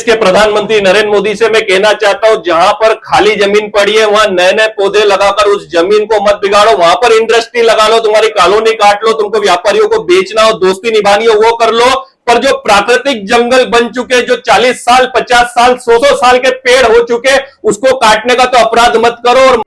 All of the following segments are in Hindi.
के प्रधानमंत्री नरेंद्र मोदी से मैं कहना चाहता हूं, जहां पर खाली जमीन पड़ी है वहां नए नए पौधे लगाकर उस जमीन को मत बिगाड़ो। वहां पर इंडस्ट्री लगा लो, तुम्हारी कॉलोनी काट लो, तुमको व्यापारियों को बेचना हो, दोस्ती निभानी हो वो कर लो। पर जो प्राकृतिक जंगल बन चुके, जो 40 साल 50 साल 100 साल के पेड़ हो चुके, उसको काटने का तो अपराध मत करो। और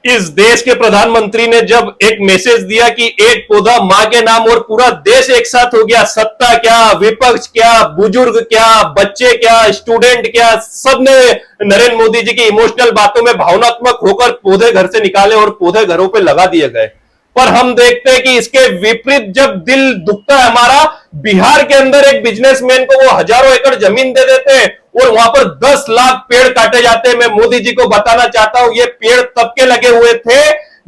इस देश के प्रधानमंत्री ने जब एक मैसेज दिया कि एक पौधा मां के नाम, और पूरा देश एक साथ हो गया, सत्ता क्या, विपक्ष क्या, बुजुर्ग क्या, बच्चे क्या, स्टूडेंट क्या, सबने नरेंद्र मोदी जी की इमोशनल बातों में भावनात्मक होकर पौधे घर से निकाले और पौधे घरों पे लगा दिए गए। पर हम देखते हैं कि इसके विपरीत जब दिल दुखता है हमारा, बिहार के अंदर एक बिजनेसमैन को वो हजारों एकड़ जमीन दे देते हैं और वहां पर 10 लाख पेड़ काटे जाते हैं। मैं मोदी जी को बताना चाहता हूं, ये पेड़ तब के लगे हुए थे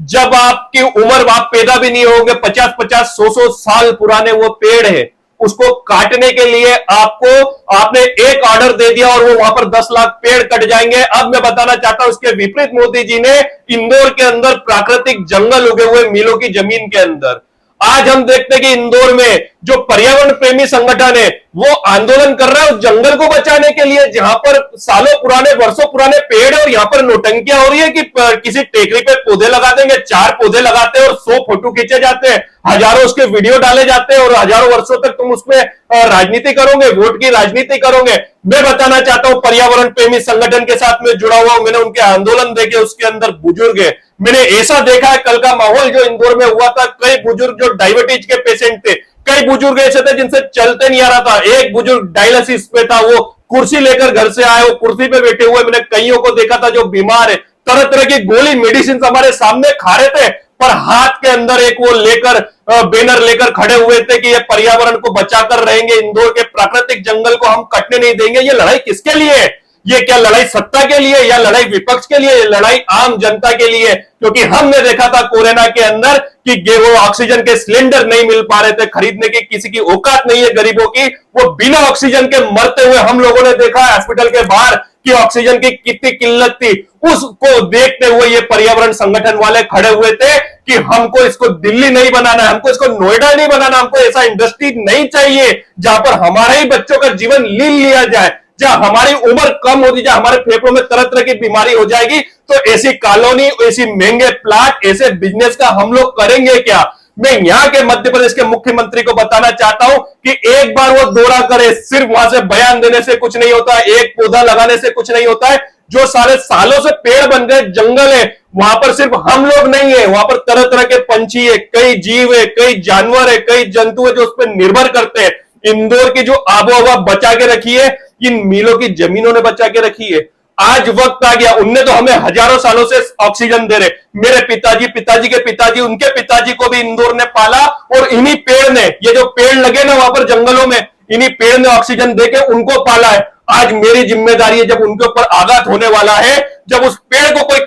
जब आपकी उम्र, आप पैदा भी नहीं होंगे। 50-50 100 साल पुराने वो पेड़ है, उसको काटने के लिए आपने एक ऑर्डर दे दिया और वो वहां पर 10 लाख पेड़ कट जाएंगे। अब मैं बताना चाहता हूं, उसके विपरीत मोदी जी ने इंदौर के अंदर प्राकृतिक जंगल उगे हुए मिलों की जमीन के अंदर, आज हम देखते हैं कि इंदौर में जो पर्यावरण प्रेमी संगठन है वो आंदोलन कर रहा है उस जंगल को बचाने के लिए, जहां पर सालों पुराने, वर्षों पुराने पेड़ है और यहां पर नौटंकियां हो रही है कि किसी टेकरी पे पौधे लगा देंगे, 4 पौधे लगाते हैं और 100 फोटो खींचे जाते हैं, हजारों उसके वीडियो डाले जाते हैं और हजारों वर्षों तक तुम उसमें राजनीति करोगे, वोट की राजनीति करोगे। मैं बताना चाहता हूं, पर्यावरण प्रेमी संगठन के साथ में जुड़ा हुआ हूं, मैंने उनके आंदोलन देखे, उसके अंदर बुजुर्ग है। मैंने ऐसा देखा है, कल का माहौल जो इंदौर में हुआ था, कई बुजुर्ग जो डायबिटीज के पेशेंट थे, कई बुजुर्ग ऐसे थे जिनसे चलते नहीं आ रहा था, एक बुजुर्ग डायलिसिस पे था, वो कुर्सी लेकर घर से आए, वो कुर्सी पे बैठे हुए, मैंने कईयों को देखा था जो बीमार है, तरह तरह की गोली मेडिसिन हमारे सामने खा रहे थे, पर हाथ के अंदर एक वो लेकर बैनर लेकर खड़े हुए थे कि ये पर्यावरण को बचाकर रहेंगे, इंदौर के प्राकृतिक जंगल को हम कटने नहीं देंगे। ये लड़ाई किसके लिए है? ये क्या लड़ाई सत्ता के लिए या लड़ाई विपक्ष के लिए? ये लड़ाई आम जनता के लिए, क्योंकि हमने देखा था कोरोना के अंदर कि वो ऑक्सीजन के सिलेंडर नहीं मिल पा रहे थे खरीदने की, किसी की औकात नहीं है गरीबों की, वो बिना ऑक्सीजन के मरते हुए हम लोगों ने देखा हॉस्पिटल के बाहर कि ऑक्सीजन की कितनी किल्लत थी। उसको देखते हुए ये पर्यावरण संगठन वाले खड़े हुए थे कि हमको इसको दिल्ली नहीं बनाना, हमको इसको नोएडा नहीं बनाना, हमको ऐसा इंडस्ट्री नहीं चाहिए जहां पर हमारे ही बच्चों का जीवन लील लिया जाए, जहां हमारी उम्र कम होती जाए, हमारे फेफड़ों में तरह तरह की बीमारी हो जाएगी। तो ऐसी कॉलोनी, ऐसी महंगे प्लाट, ऐसे बिजनेस का हम लोग करेंगे क्या? मैं यहां के मध्य प्रदेश के मुख्यमंत्री को बताना चाहता हूं कि एक बार वो दौरा करे, सिर्फ वहां से बयान देने से कुछ नहीं होता, एक पौधा लगाने से कुछ नहीं होता है। जो सारे सालों से पेड़ बन गए, जंगल है, वहां पर सिर्फ हम लोग नहीं है, वहां पर तरह तरह के पंछी है, कई जीव है, कई जानवर है, कई जंतु है जो उस पर निर्भर करते हैं। इंदौर की जो आबोहवा बचा के रखी है, इन मिलों की जमीनों ने बचा के रखी है। आज वक्त आ गया, उनने तो हमें हजारों सालों से ऑक्सीजन दे रहे। मेरे पिताजी, पिताजी के पिताजी, उनके पिताजी को भी इंदौर ने पाला और इन्हीं पेड़ ने, ये जो पेड़ लगे ना वहां पर जंगलों में, इन्हीं पेड़ ने ऑक्सीजन देके उनको पाला है। आज मेरी जिम्मेदारी है, जब उनके ऊपर आघात होने वाला है, जब उस पेड़ को कोई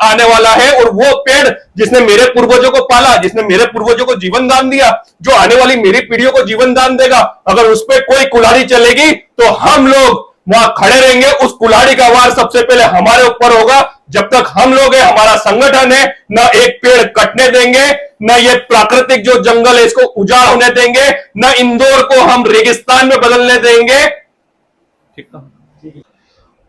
आने वाला है, और वो पेड़ जिसने मेरे पूर्वजों को पाला, जिसने मेरे पूर्वजों को जीवन दान दिया, जो आने वाली मेरी पीढ़ियों को जीवन दान देगा, अगर उस पर कोई कुल्हाड़ी चलेगी तो हम लोग वहां खड़े रहेंगे। उस कुल्हाड़ी का वार सबसे पहले हमारे ऊपर होगा। जब तक हम लोग है, हमारा संगठन है, ना एक पेड़ कटने देंगे, ना ये प्राकृतिक जो जंगल है इसको उजाड़ होने देंगे, ना इंदौर को हम रेगिस्तान में बदलने देंगे। ठीक है,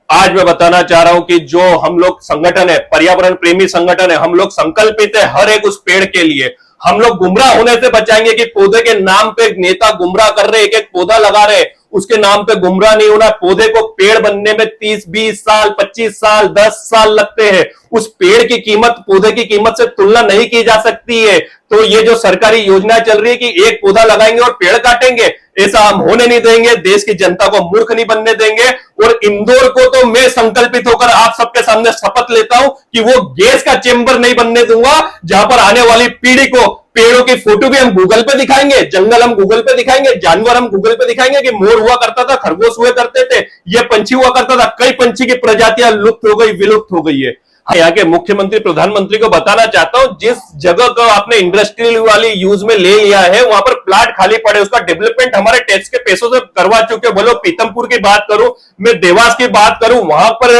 आज मैं बताना चाह रहा हूं कि जो हम लोग संगठन है, पर्यावरण प्रेमी संगठन है, हम लोग संकल्पित है हर एक उस पेड़ के लिए। हम लोग गुमराह होने से बचाएंगे कि पौधे के नाम पे नेता गुमराह कर रहे, एक एक पौधा लगा रहे, उसके नाम पे गुमराह नहीं होना। पौधे को पेड़ बनने में 30-20 साल, 25 साल, 10 साल लगते हैं। उस पेड़ की कीमत पौधे की कीमत से तुलना नहीं की जा सकती है। तो ये जो सरकारी योजना चल रही है कि एक पौधा लगाएंगे और पेड़ काटेंगे, ऐसा हम होने नहीं देंगे। देश की जनता को मूर्ख नहीं बनने देंगे। और इंदौर को तो मैं संकल्पित होकर आप सबके सामने शपथ लेता हूं कि वो गैस का चेंबर नहीं बनने दूंगा, जहां पर आने वाली पीढ़ी को पेड़ों की फोटो भी हम गूगल पे दिखाएंगे, जंगल हम गूगल पे दिखाएंगे, जानवर हम गूगल पे दिखाएंगे कि मोर हुआ करता था, खरगोश हुआ करते थे, ये पंछी हुआ करता था। कई पंछी की प्रजातियां लुप्त हो गई, विलुप्त हो गई है। यहाँ के मुख्यमंत्री, प्रधानमंत्री को बताना चाहता हूं, जिस जगह को आपने इंडस्ट्रियल वाली यूज में ले लिया है, वहां पर प्लाट खाली पड़े, उसका डेवलपमेंट हमारे टैक्स के पैसों से करवा चुके। बोलो पीतमपुर की बात करूं, मैं देवास की बात करूं, वहां पर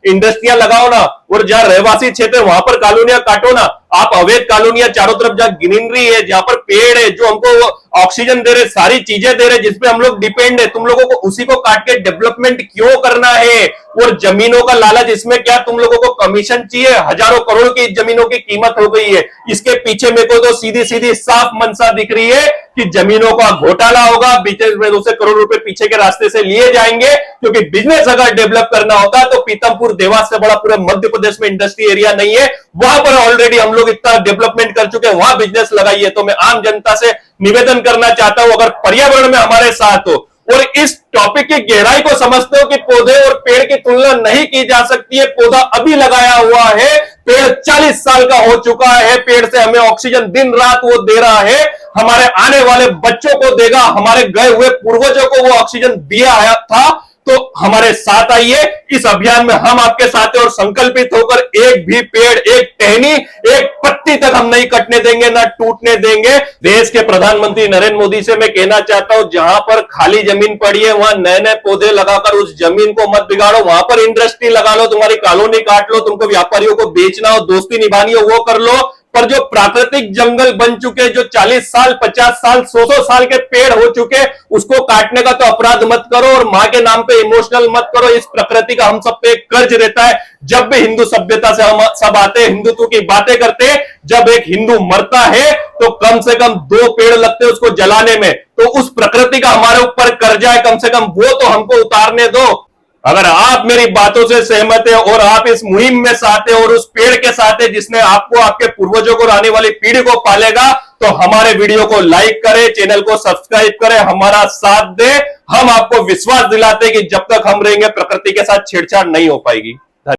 इंडस्ट्रियां लगाओ ना, और जहां रहवासी क्षेत्र वहां पर कॉलोनियां काटो ना। आप अवैध कॉलोनियां चारों तरफ जहां ग्रीनरी है, जहां पर पेड़ है, जो हमको ऑक्सीजन दे रहे, सारी चीजें दे रहे, जिसपे हम लोग डिपेंड है, तुम लोगों को उसी को काट के डेवलपमेंट क्यों करना है? और जमीनों का लालच, इसमें क्या तुम लोगों को कमीशन चाहिए? हजारों करोड़ की जमीनों की कीमत हो गई है। इसके पीछे मेरे को तो सीधी सीधी साफ मंशा दिख रही है कि जमीनों का घोटाला होगा, बीच में 200 करोड़ रुपए पीछे के रास्ते से लिए जाएंगे, क्योंकि बिजनेस अगर डेवलप करना होता तो पीतमपुर देवास से बड़ा पूरे मध्य प्रदेश में इंडस्ट्री एरिया नहीं है, वहां पर ऑलरेडी हम लोग इतना डेवलपमेंट कर चुके हैं, वहां बिजनेस लगाइए। तो मैं आम जनता से निवेदन करना चाहता हूं, अगर पर्यावरण में हमारे साथ हो और इस टॉपिक की गहराई को समझते हो कि पौधे और पेड़ की तुलना नहीं की जा सकती है, पौधा अभी लगाया हुआ है, पेड़ 40 साल का हो चुका है, पेड़ से हमें ऑक्सीजन दिन रात वो दे रहा है, हमारे आने वाले बच्चों को देगा, हमारे गए हुए पूर्वजों को वो ऑक्सीजन दिया था। तो हमारे साथ आइए, इस अभियान में हम आपके साथ हैं और संकल्पित होकर एक भी पेड़, एक टहनी, एक पत्ती तक हम नहीं कटने देंगे, ना टूटने देंगे। देश के प्रधानमंत्री नरेंद्र मोदी से मैं कहना चाहता हूं, जहां पर खाली जमीन पड़ी है वहां नए नए पौधे लगाकर उस जमीन को मत बिगाड़ो, वहां पर इंडस्ट्री लगा लो, तुम्हारी कॉलोनी काट लो, तुमको व्यापारियों को बेचना हो, दोस्ती निभानी हो वो कर लो, पर जो प्राकृतिक जंगल बन चुके, जो 40 साल 50 साल 100 साल के पेड़ हो चुके, उसको काटने का तो अपराध मत करो और मां के नाम पे इमोशनल मत करो। इस प्रकृति का हम सब पे कर्ज रहता है। जब भी हिंदू सभ्यता से हम सब आते हैं, हिंदुत्व की बातें करते हैं, जब एक हिंदू मरता है तो कम से कम 2 पेड़ लगते हैं उसको जलाने में, तो उस प्रकृति का हमारे ऊपर कर्जा है, कम से कम वो तो हमको उतारने दो। अगर आप मेरी बातों से सहमत है और आप इस मुहिम में साथ हैं और उस पेड़ के साथ है जिसने आपको, आपके पूर्वजों को, आने वाली पीढ़ी को पालेगा, तो हमारे वीडियो को लाइक करें, चैनल को सब्सक्राइब करें, हमारा साथ दें। हम आपको विश्वास दिलाते हैं कि जब तक हम रहेंगे प्रकृति के साथ छेड़छाड़ नहीं हो पाएगी।